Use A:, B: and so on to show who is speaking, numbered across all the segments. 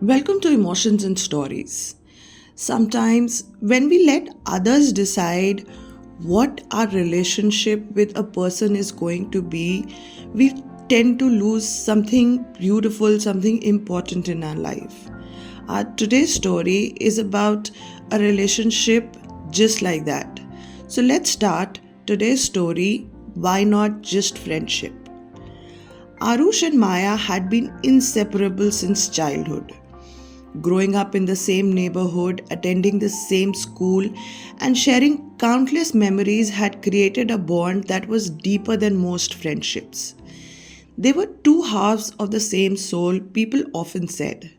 A: Welcome to Emotions and Stories. Sometimes, when we let others decide what our relationship with a person is going to be, we tend to lose something beautiful, something important in our life. Today's story is about a relationship just like that. So, let's start today's story. Why not just friendship? Arush and Maya had been inseparable since childhood. Growing up in the same neighborhood, attending the same school, and sharing countless memories had created a bond that was deeper than most friendships. They were two halves of the same soul, people often said.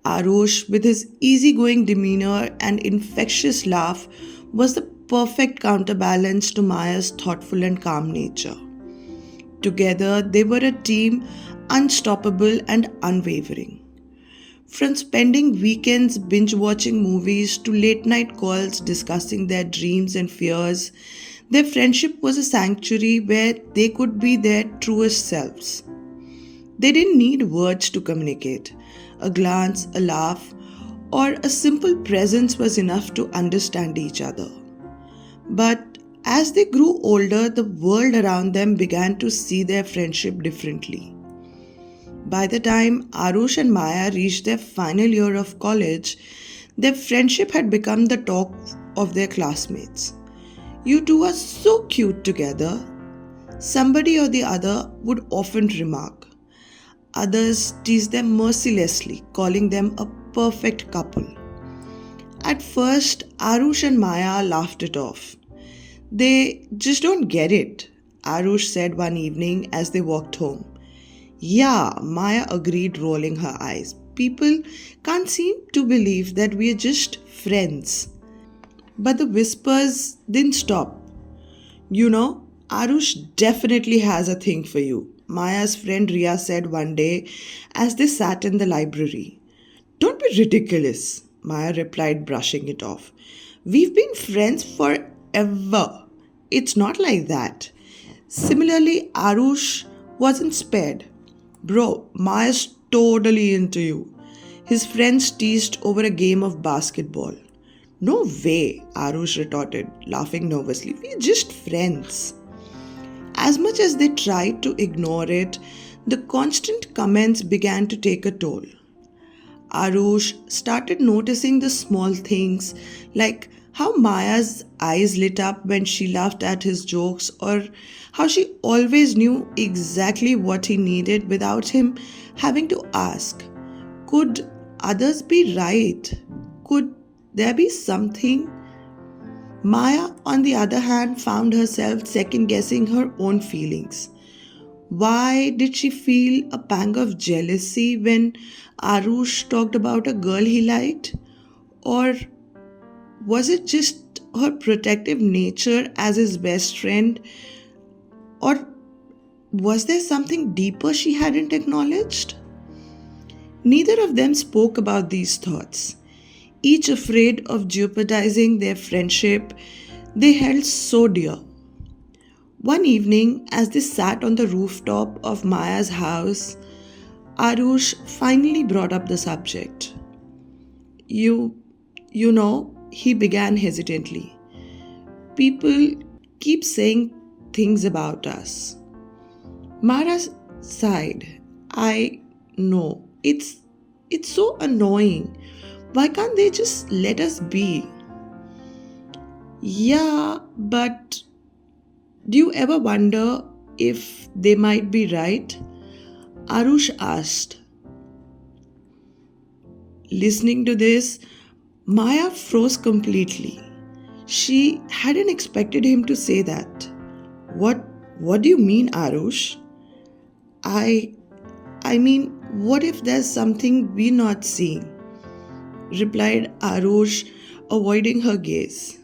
A: Aarush, with his easygoing demeanor and infectious laugh, was the perfect counterbalance to Maya's thoughtful and calm nature. Together, they were a team unstoppable and unwavering. From spending weekends binge watching movies to late night calls discussing their dreams and fears, their friendship was a sanctuary where they could be their truest selves. They didn't need words to communicate. A glance, a laugh, or a simple presence was enough to understand each other. But as they grew older, the world around them began to see their friendship differently. By the time Arush and Maya reached their final year of college, their friendship had become the talk of their classmates. You two are so cute together, somebody or the other would often remark. Others teased them mercilessly, calling them a perfect couple. At first, Arush and Maya laughed it off. They just don't get it, Arush said one evening as they walked home. Yeah, Maya agreed, rolling her eyes. People can't seem to believe that we are just friends. But the whispers didn't stop. You know, Arush definitely has a thing for you, Maya's friend Ria said one day as they sat in the library. Don't be ridiculous, Maya replied, brushing it off. We've been friends forever. It's not like that. Similarly, Arush wasn't spared. Bro, Maya's totally into you. His friends teased over a game of basketball. No way, Arush retorted, laughing nervously. We're just friends. As much as they tried to ignore it, the constant comments began to take a toll. Arush started noticing the small things like how Maya's eyes lit up when she laughed at his jokes, or how she always knew exactly what he needed without him having to ask. Could others be right? Could there be something? Maya, on the other hand, found herself second guessing her own feelings. Why did she feel a pang of jealousy when Arush talked about a girl he liked? Or was it just her protective nature as his best friend? Or was there something deeper she hadn't acknowledged? Neither of them spoke about these thoughts. Each afraid of jeopardizing their friendship they held so dear. One evening, as they sat on the rooftop of Maya's house, Arush finally brought up the subject. You, he began hesitantly. People keep saying things about us. Mara sighed. I know. It's so annoying. Why can't they just let us be? Yeah, but do you ever wonder if they might be right? Arush asked. Listening to this, Maya froze completely. She hadn't expected him to say that. What do you mean, Arush? I I mean, what if there's something we're not seeing? Replied Arush, avoiding her gaze.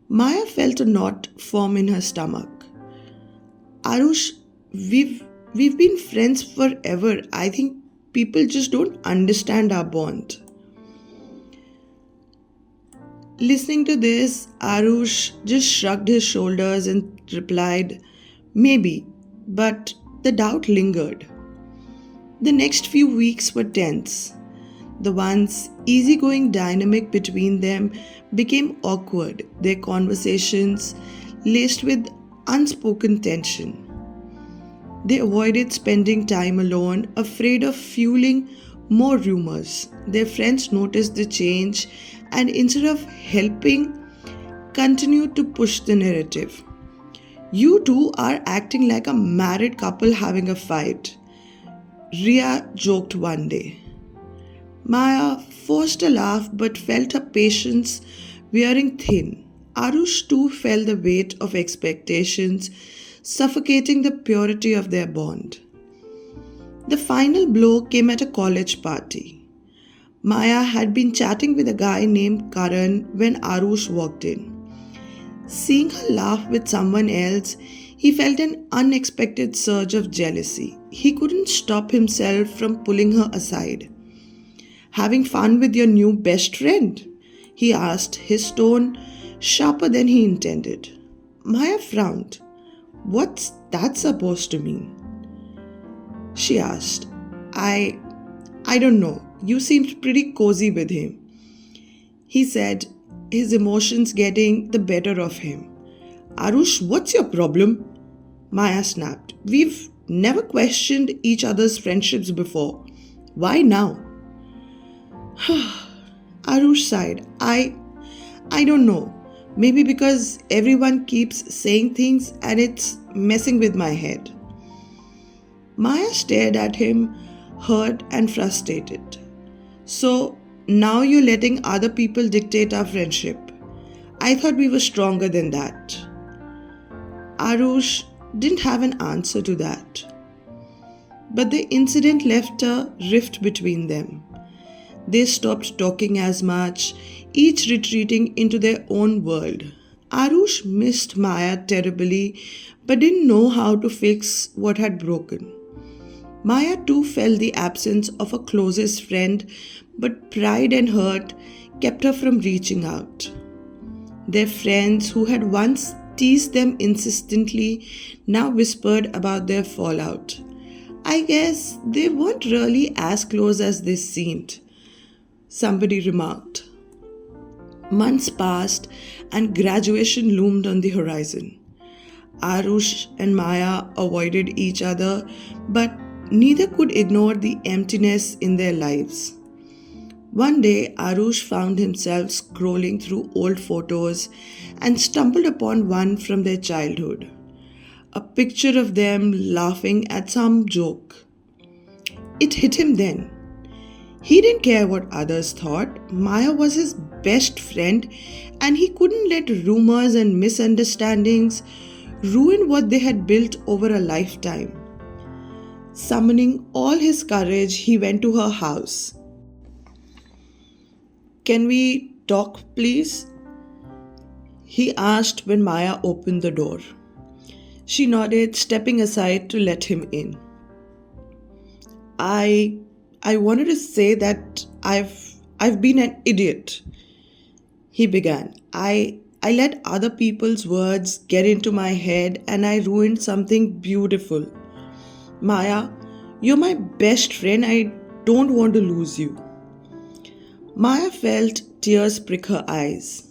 A: Maya felt a knot form in her stomach. Arush, we've been friends forever. I think people just don't understand our bond. Listening to this, Arush just shrugged his shoulders and replied, Maybe, but the doubt lingered. The next few weeks were tense. The once easygoing dynamic between them became awkward, their conversations laced with unspoken tension. They avoided spending time alone, afraid of fueling more rumors. Their friends noticed the change and instead of helping, continued to push the narrative. You two are acting like a married couple having a fight, Ria joked one day. Maya forced a laugh but felt her patience wearing thin. Arush too felt the weight of expectations suffocating the purity of their bond. The final blow came at a college party. Maya had been chatting with a guy named Karan when Arush walked in. Seeing her laugh with someone else, he felt an unexpected surge of jealousy. He couldn't stop himself from pulling her aside. "Having fun with your new best friend?" he asked, his tone sharper than he intended. Maya frowned. "What's that supposed to mean?" she asked. I don't know. You seemed pretty cozy with him," he said, his emotions getting the better of him. "Arush, what's your problem?" Maya snapped. "We've never questioned each other's friendships before. Why now?" Arush sighed. I don't know. Maybe because everyone keeps saying things and it's messing with my head." Maya stared at him, hurt and frustrated. "So now you're letting other people dictate our friendship. I thought we were stronger than that." Aarush didn't have an answer to that. But the incident left a rift between them. They stopped talking as much, each retreating into their own world. Aarush missed Maya terribly but didn't know how to fix what had broken. Maya too felt the absence of a closest friend, but pride and hurt kept her from reaching out. Their friends, who had once teased them insistently, now whispered about their fallout. "I guess they weren't really as close as they seemed," somebody remarked. Months passed and graduation loomed on the horizon. Aarush and Maya avoided each other, but neither could ignore the emptiness in their lives. One day, Aarush found himself scrolling through old photos and stumbled upon one from their childhood. A picture of them laughing at some joke. It hit him then. He didn't care what others thought. Maya was his best friend, and he couldn't let rumors and misunderstandings ruin what they had built over a lifetime. Summoning all his courage, he went to her house. "Can we talk, please?" he asked when Maya opened the door. She nodded, stepping aside to let him in. I wanted to say that I've been an idiot," he began. I let other people's words get into my head and I ruined something beautiful. Maya, you're my best friend. I don't want to lose you." Maya felt tears prick her eyes.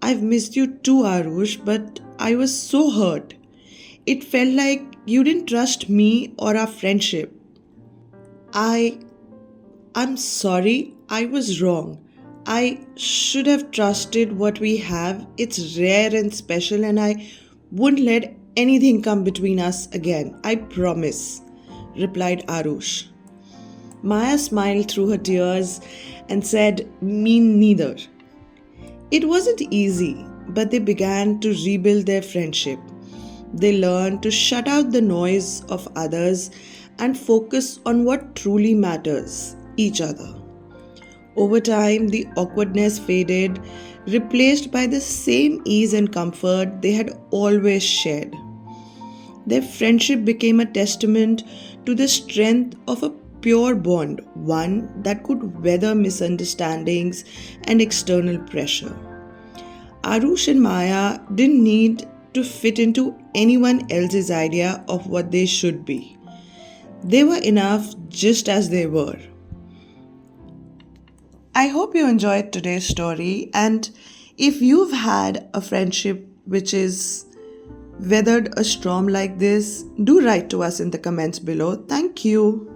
A: "I've missed you too, Aarush, but I was so hurt. It felt like you didn't trust me or our friendship." I'm sorry, I was wrong. I should have trusted what we have. It's rare and special, and I wouldn't let anything come between us again. I promise," replied Aarush. Maya smiled through her tears and said, "Me neither." It wasn't easy, but they began to rebuild their friendship. They learned to shut out the noise of others and focus on what truly matters, each other. Over time, the awkwardness faded, replaced by the same ease and comfort they had always shared. Their friendship became a testament to the strength of a pure bond, one that could weather misunderstandings and external pressure. Aarush and Maya didn't need to fit into anyone else's idea of what they should be. They were enough just as they were. I hope you enjoyed today's story, and if you've had a friendship which is weathered a storm like this, do write to us in the comments below. Thank you.